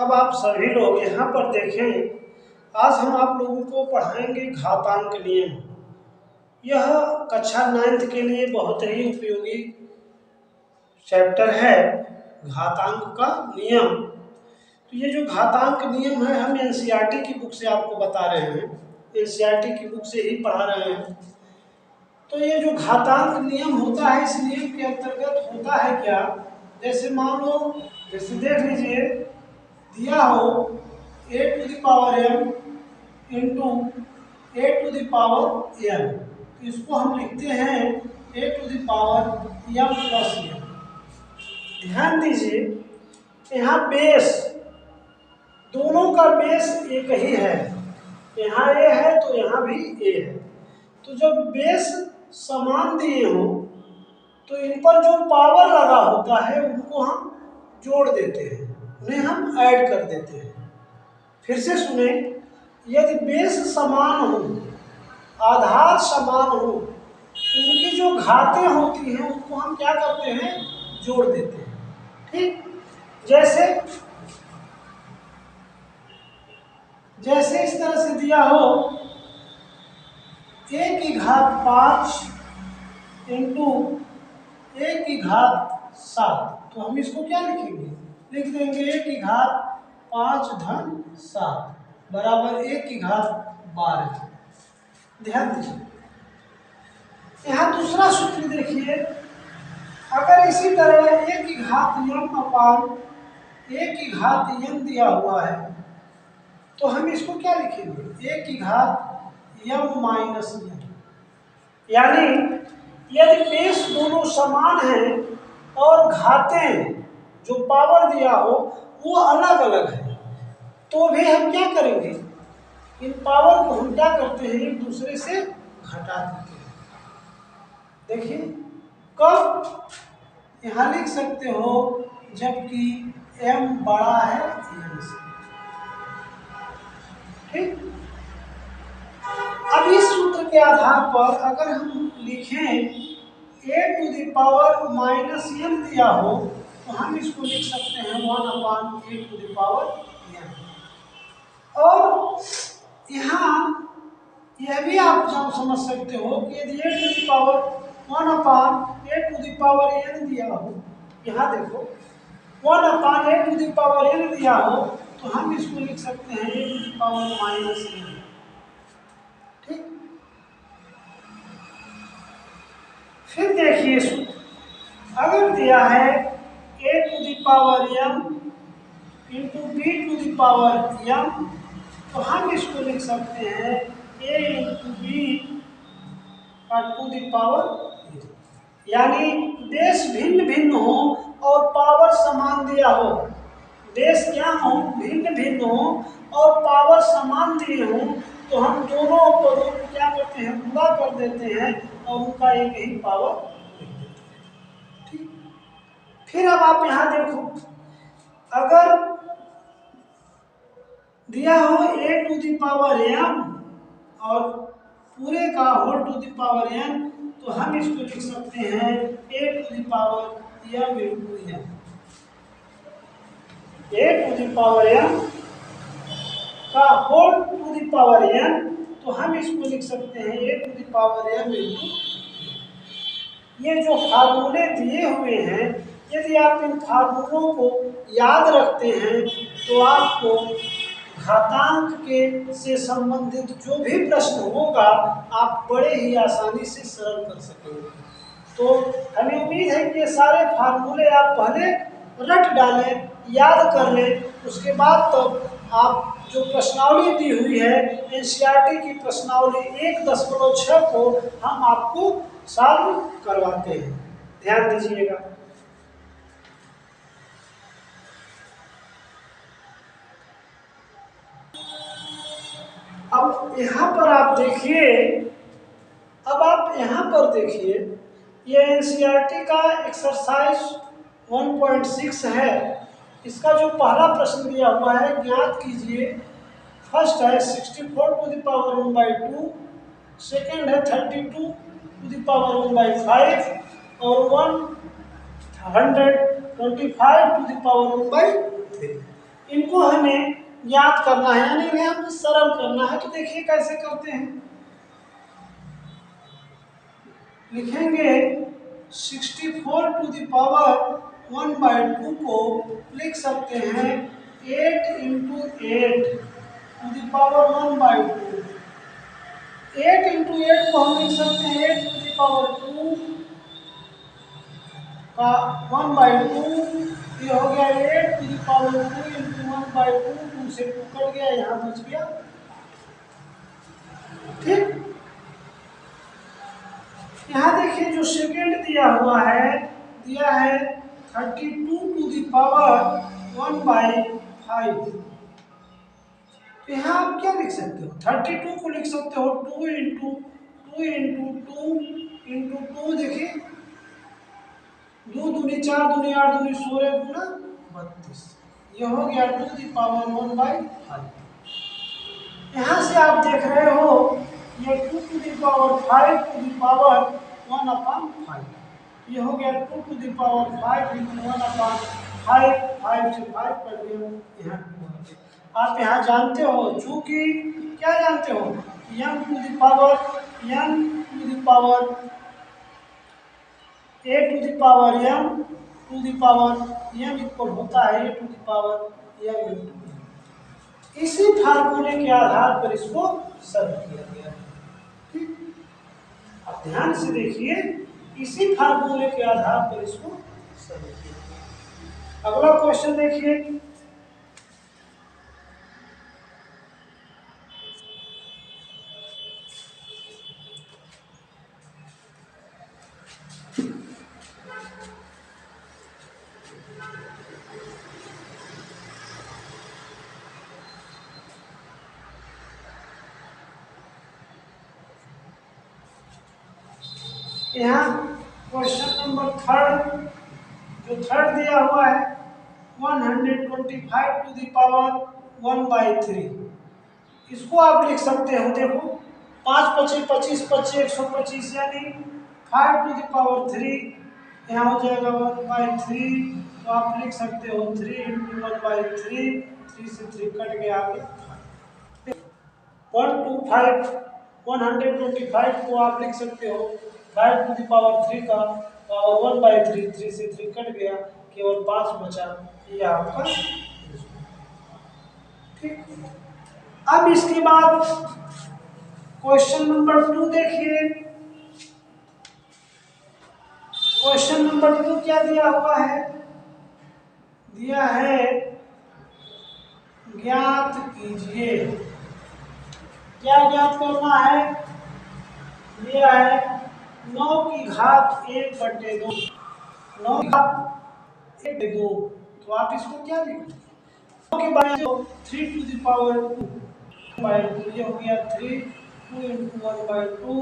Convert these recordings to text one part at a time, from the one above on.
अब आप सभी लोग यहाँ पर देखें, आज हम आप लोगों को पढ़ाएंगे घातांक नियम। यह कक्षा 9th के लिए बहुत ही उपयोगी चैप्टर है, घातांक का नियम। तो ये जो घातांक नियम है, हम एनसीईआरटी की बुक से आपको बता रहे हैं, एनसीईआरटी की बुक से ही पढ़ा रहे हैं। तो ये जो घातांक नियम होता है, इस नियम के अंतर्गत होता है क्या, जैसे मान लो, जैसे देख लीजिए, दिया हो a to the power m into a to the power n, तो इसको हम लिखते हैं a to the power m plus n। ध्यान दीजिए, यहाँ बेस, दोनों का बेस एक ही है, यहाँ a है तो यहाँ भी a है। तो जब बेस समान दिए हो तो इन पर जो पावर लगा होता है उनको हम जोड़ देते हैं, उन्हें हम ऐड कर देते हैं। फिर से सुने, यदि बेस समान हो, आधार समान हो, उनकी जो घातें होती हैं उनको हम क्या करते हैं, जोड़ देते हैं। ठीक, जैसे इस तरह से दिया हो a की घात 5 इंटू a की घात 7, तो हम इसको क्या लिखेंगे, लिख देंगे a की घात 5 धन 7 बराबर a की घात 12। ध्यान दीजिए, यहाँ दूसरा सूत्र देखिए, अगर इसी तरह a की घात m अपान a की घात n दिया हुआ है तो हम इसको क्या लिखेंगे, a की घात m माइनस n। यानी यदि बेस दोनों समान हैं और घातें जो पावर दिया हो वो अलग अलग है, तो भी हम क्या करेंगे, इन पावर को हम क्या करते हैं, एक दूसरे से घटा देते हैं। देखिए, कब यहाँ लिख सकते हो, जबकि m बड़ा है n से। ठीक, अब इस सूत्र के आधार पर अगर हम लिखें a to the power minus n दिया हो तो हम इसको लिख सकते हैं 1 upon a to the power n। और यहाँ यह भी आप समझ सकते हो कि यदि a to the power 1 upon a to the power n दिया हो, यहाँ देखो 1 upon a to the power n दिया हो तो हम इसको लिख सकते हैं a to the power minus n। ठीक, फिर देखिए सूत्र, अगर दिया है a to the power m into b to the power m, तो हम इसको लिख सकते हैं a इंटू b का टू द पावर, यानी बेस भिन्न भिन्न हो और पावर समान दिया हो, बेस क्या हो, भिन्न भिन्न हो और पावर समान दिए हो, तो हम दोनों पदों को क्या करते हैं, गुणा कर देते हैं और उनका एक ही पावर लिख देते हैं। ठीक, फिर अब आप यहाँ देखो, अगर दिया हो a to the power m और पूरे का whole to the power n, तो हम इसको लिख सकते हैं a to the power m into n। a to the power m का whole to the power n, तो हम इसको लिख सकते हैं a to the power m into. ये जो फार्मूले दिए हुए हैं, यदि आप इन फार्मूलों को याद रखते हैं तो आपको घातांक के से संबंधित जो भी प्रश्न होगा आप बड़े ही आसानी से सरल कर सकेंगे। तो हमें उम्मीद है कि ये सारे फार्मूले आप पहले रट डालें, याद कर लें, उसके बाद तो आप जो प्रश्नावली दी हुई है एनसीईआरटी की प्रश्नावली 1.6 को हम आपको सॉल्व करवाते हैं, ध्यान दीजिएगा। अब यहाँ पर आप देखिए, अब आप यहाँ पर देखिए, ये एनसीईआरटी का एक्सरसाइज 1.6 है। इसका जो पहला प्रश्न दिया हुआ है, ज्ञात कीजिए। फर्स्ट है 64 टू द पावर 1/2, सेकेंड है 32 टू द पावर 1/5 और 125 टू द पावर 1/3। इन इनको हमें याद करना है, यानी इन्हें हमें सरल करना है। तो देखिए कैसे करते हैं, लिखेंगे 64 टू द पावर 1/2 को लिख सकते हैं 8 into 8 to the power 1/2। 8 into 8 को हम लिख सकते हैं 8 टू द पावर 2 का 1/2। ये हो गया 8 टू द पावर 2 इंटू 1/2। 2 से 2 कट गया, यहाँ बच गया। ठीक, यहाँ देखिए जो सेकेंड दिया हुआ है, दिया है 32 टू द पावर 1/5। तो यहाँ आप क्या लिख सकते हो, 32 को लिख सकते हो 2 इंटू 2 इंटू 2 इंटू 2। देखिए 2 दूनी 4 दूनी 8 दूनी 16 गुना 32। ये हो गया 2 द पावर 1/5। यहाँ से आप देख रहे हो ये 2 to the power 5 to the power 1/5। ये हो गया 2 टू द पावर 5 इंटू 1/5। 5 से 5 कर दिया, यहाँ 2। आप यहाँ जानते हो, चूंकि क्या जानते हो, m to the power n to the power a to the power m to the power m equal होता है a to the power m into n। इसी फार्मूले के आधार पर इसको सर्व किया गया है। ठीक, आप ध्यान से देखिए, इसी फार्मूले के आधार पर इसको सर्व किया गया। अगला क्वेश्चन देखिए, यहाँ क्वेश्चन नंबर थर्ड, जो थर्ड दिया हुआ है 125 टू द पावर 1/3। इसको आप लिख सकते हो, देखो 5 25 25 25 125, यानी 5 टू द पावर 3। यहाँ हो जाएगा 1/3। तो आप लिख सकते हो 3 इंटू 1/3। 3 से 3 कट गया, आगे 125 को आप लिख सकते हो 5 टू द पावर 3 का पावर 1/3। 3 से 3 कट गया, केवल 5 बचा। ये आपका। ठीक, अब इसके बाद क्वेश्चन नंबर 2 देखिए। क्वेश्चन नंबर 2 क्या दिया हुआ है, दिया है ज्ञात कीजिए। क्या ज्ञात करना है, दिया है 9 की घात 1/2। 9 की घात 1/2। तो आप इसको क्या लिखोगे, 9 के बारे में 3 टू द पावर 2/2। ये हो गया 3 2 इंटू 1/2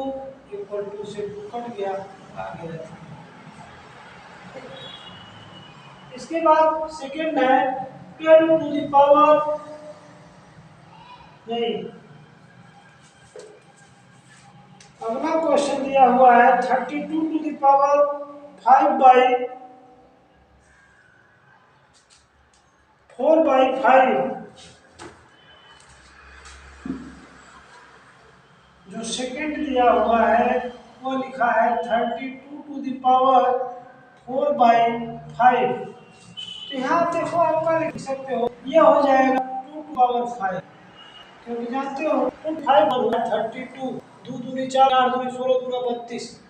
इक्वल 2 से 2 कट गया, आगे। इसके बाद सेकेंड है 12 टू द पावर, नहीं, अगला क्वेश्चन दिया हुआ है 32 टू द पावर 4/5। जो सेकंड दिया हुआ है वो लिखा है 32 टू द पावर 4/5। तो यहाँ देखो आप क्या लिख सकते हो, ये हो जाएगा 2 टू पावर 5, क्योंकि जानते हो 5 होगा 32। 2 दूनी 4 8 दूनी 16 दूना 32।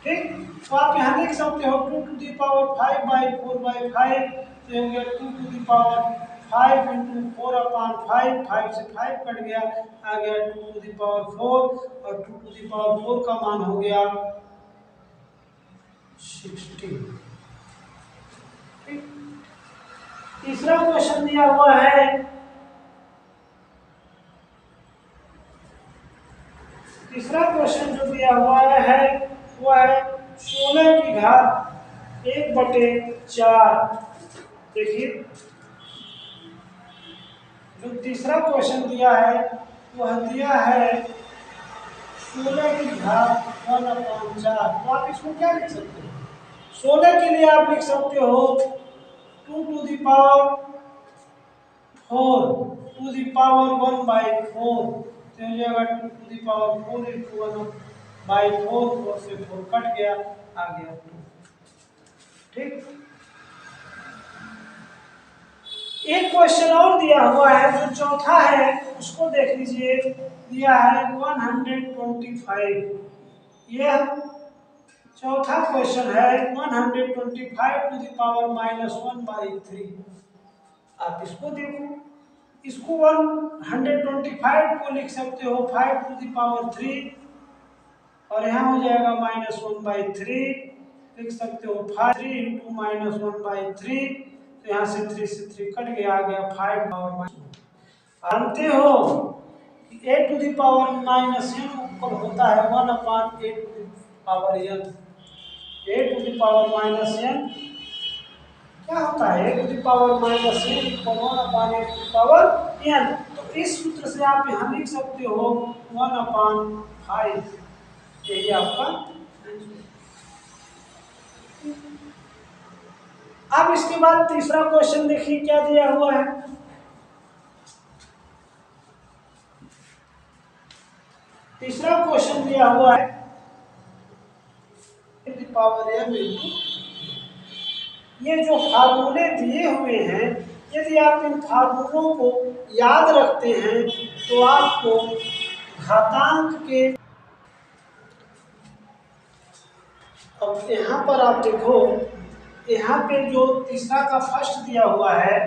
ठीक, तो आप यहाँ लिख सकते हो 2 टू द पावर 5/4/5। तो हो गया 2 टू द पावर 5 इंटू 4/5। 5 से 5 कट गया, आ गया 2 टू द पावर 4। और 2 टू द पावर 4 का मान हो गया 16। ठीक, तीसरा क्वेश्चन दिया हुआ है, तीसरा क्वेश्चन जो दिया हुआ है वो है 16 की घात 1/4। देखिए जो तीसरा क्वेश्चन दिया है वह दिया है 16 की घात 1/4। तो आप इसको क्या लिख सकते हो, 16 के लिए आप लिख सकते हो 2 to the power 4 to the power 1/4, तो हो जाएगा 2 टू द पावर 4 इंटू 1/4, 4 से 4 कट गया, आ गया 2। ठीक, एक क्वेश्चन और दिया हुआ है जो चौथा है, उसको देख लीजिए। दिया है 125, यह चौथा क्वेश्चन है। 125 टू द पावर -1/3। आप इसको देखो, इसको 125 को लिख सकते हो 5 टू द पावर 3, और यहाँ हो जाएगा -1/3, लिख सकते हो 5 3 इंटू -1/3, तो यहाँ से 3 से 3 कट गया, आ गया 5 पावर -1। जानते हो कि a to the power -n equal होता है 1/a to the power n। a to the power -n क्या होता है? a to the power -n equal 1/a to the power n। तो इस सूत्र से आप यहाँ लिख सकते हो 1/5, यही आपका। अब इसके बाद तीसरा क्वेश्चन देखिए क्या दिया हुआ है। तीसरा क्वेश्चन दिया हुआ है पावर m इंटू, ये जो फार्मूले दिए हुए हैं, यदि आप इन फार्मूलों को याद रखते हैं तो आपको घातांक के, अब यहाँ पर आप देखो, यहाँ पे जो तीसरा का फर्स्ट दिया हुआ है,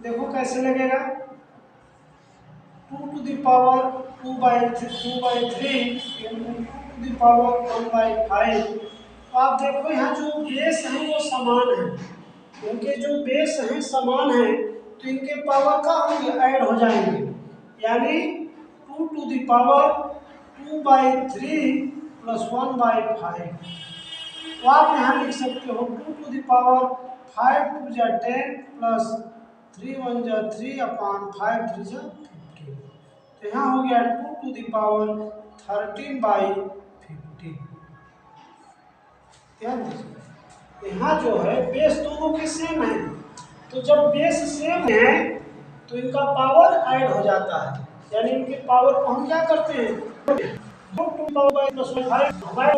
देखो कैसे लगेगा। 2 to the power 2/3 into 2 to the power 1/5। तो आप देखो यहाँ जो बेस है वो समान है, इनके जो बेस हैं समान है, तो इनके पावर का होंगे ऐड हो जाएंगे, यानी 2 टू द पावर 2/3 प्लस 1/5। तो आप यहाँ लिख सकते हो 2 टू द पावर 5 2 जा 10 प्लस 3 1 जा 3 अपॉन 5 3 जा 15। तो यहाँ हो गया 2 टू द पावर 13/50। ध्यान दीजिए, यहाँ जो है बेस दोनों के सेम है, तो जब बेस सेम है तो इनका पावर ऐड हो जाता है, यानी इनके पावर को हम क्या करते हैं, 2 टू पावर प्लस 5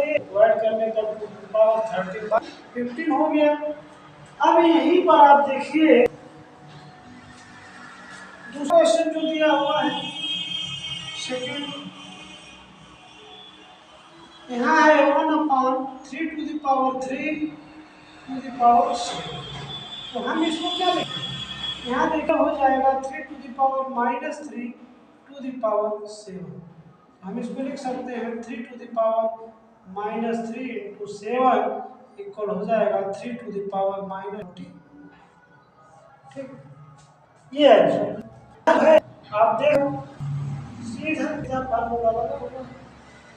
ऐड करने पर 2 टू पावर 13/15 हो गया। अब यहीं पर आप देखिए दूसरा क्वेश्चन जो दिया हुआ है सेकंड, यहाँ है 1/3 to the power 3 to the power 7। तो हम इसको क्या लिखें, यहाँ देखा हो जाएगा 3 to the power -3 to the power 7। हम इसको लिख सकते हैं 3 to the power -3 into 7 equal हो जाएगा 3 टू द पावर -20। ठीक, ये है। आप देखो सीधा फार्मूला लगा,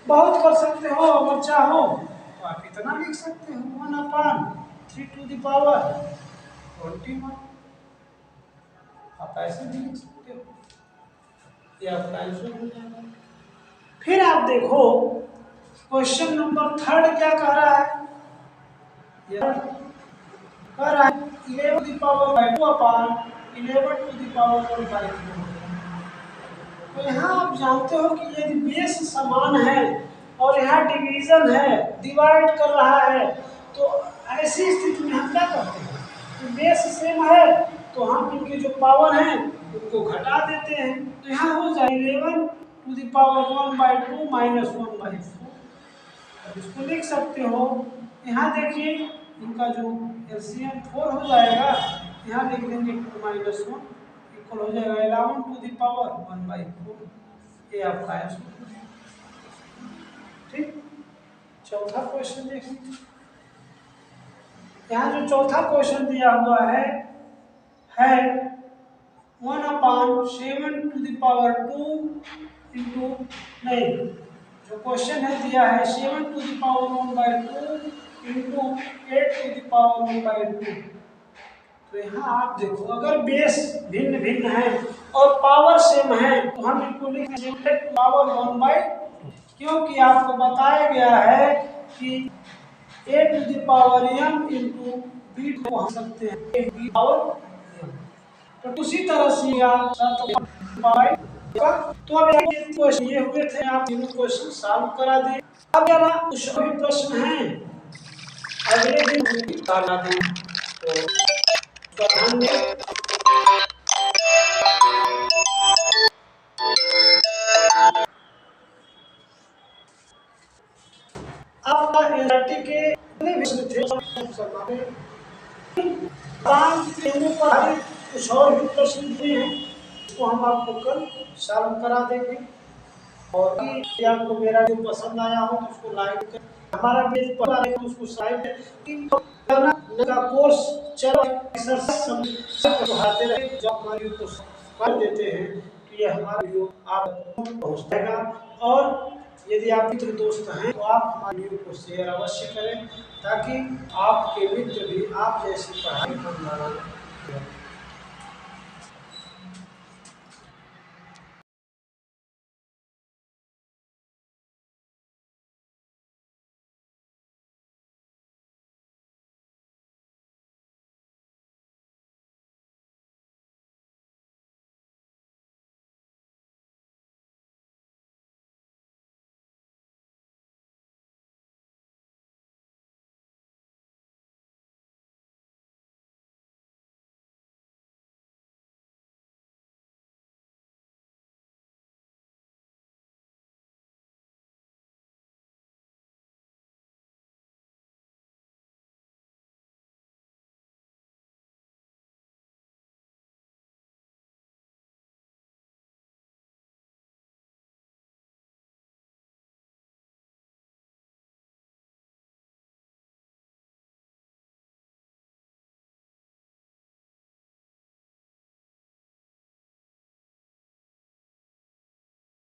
बहुत कर सकते हो, अगर चाहो तो आप इतना लिख सकते हो 1/3 टू द पावर 21। आप ऐसे भी लिख सकते हो, ये आपका आंसर हो जाएगा। फिर आप देखो क्वेश्चन नंबर 3 क्या कह रहा है, कह रहा है 11 to the power 2 upon 11 to the power 1/2। तो यहाँ आप जानते हो कि यदि बेस समान है और यहाँ डिवीजन है, डिवाइड कर रहा है, तो ऐसी स्थिति में हम क्या करते हैं, तो बेस सेम है तो हम इनके जो पावर हैं उनको घटा देते हैं। तो यहाँ हो जाए 11 टू द पावर 1/2 -1/4। अब इसको लिख सकते हो, यहाँ देखिए इनका जो एलसीएम 4 हो जाएगा, यहाँ लिख देंगे 2 - 1 इक्वल हो जाएगा 11 टू द पावर 1/4। ये आपका आंसर। ठीक, चौथा क्वेश्चन देखिए, यहाँ जो चौथा क्वेश्चन दिया हुआ है 1/7 टू द पावर 2 इंटू, नहीं, जो क्वेश्चन है दिया है 7 to the power 1/2 into 8 to the power 1/2। तो यहाँ आप देखो अगर बेस भिन्न भिन्न है और पावर सेम है तो हम इनको लिखेंगे पावर 1/2, क्योंकि आपको बताया गया है कि a to the power m into b को हम सकते हैं a b पावर m। तो उसी तरह से आप तो अब क्वेश्चन ये हुए थे, आप तीनों क्वेश्चन सॉल्व करा दिए। अब यार कुछ भी प्रश्न हैं अगले दिन करा दें, तो ध्यान दें। अब एनआरटी के जितने भी प्रश्न थे पर कुछ और भी प्रश्न दिए हैं, तो हम आपको कल सॉल्व करा देंगे। और यदि आपको मेरा जो पसंद आया हो तो उसको लाइक कर, हमारा पेज पर आए तो उसको साइड का कोर्स चलो पढ़ाते रहे, जो हमारे वीडियो कर देते हैं तो ये हमारा वीडियो आप पहुँच जाएगा। और यदि आप मित्र दोस्त हैं तो आप हमारे वीडियो को शेयर अवश्य करें, ताकि आपके मित्र भी आप जैसी पढ़ाई करना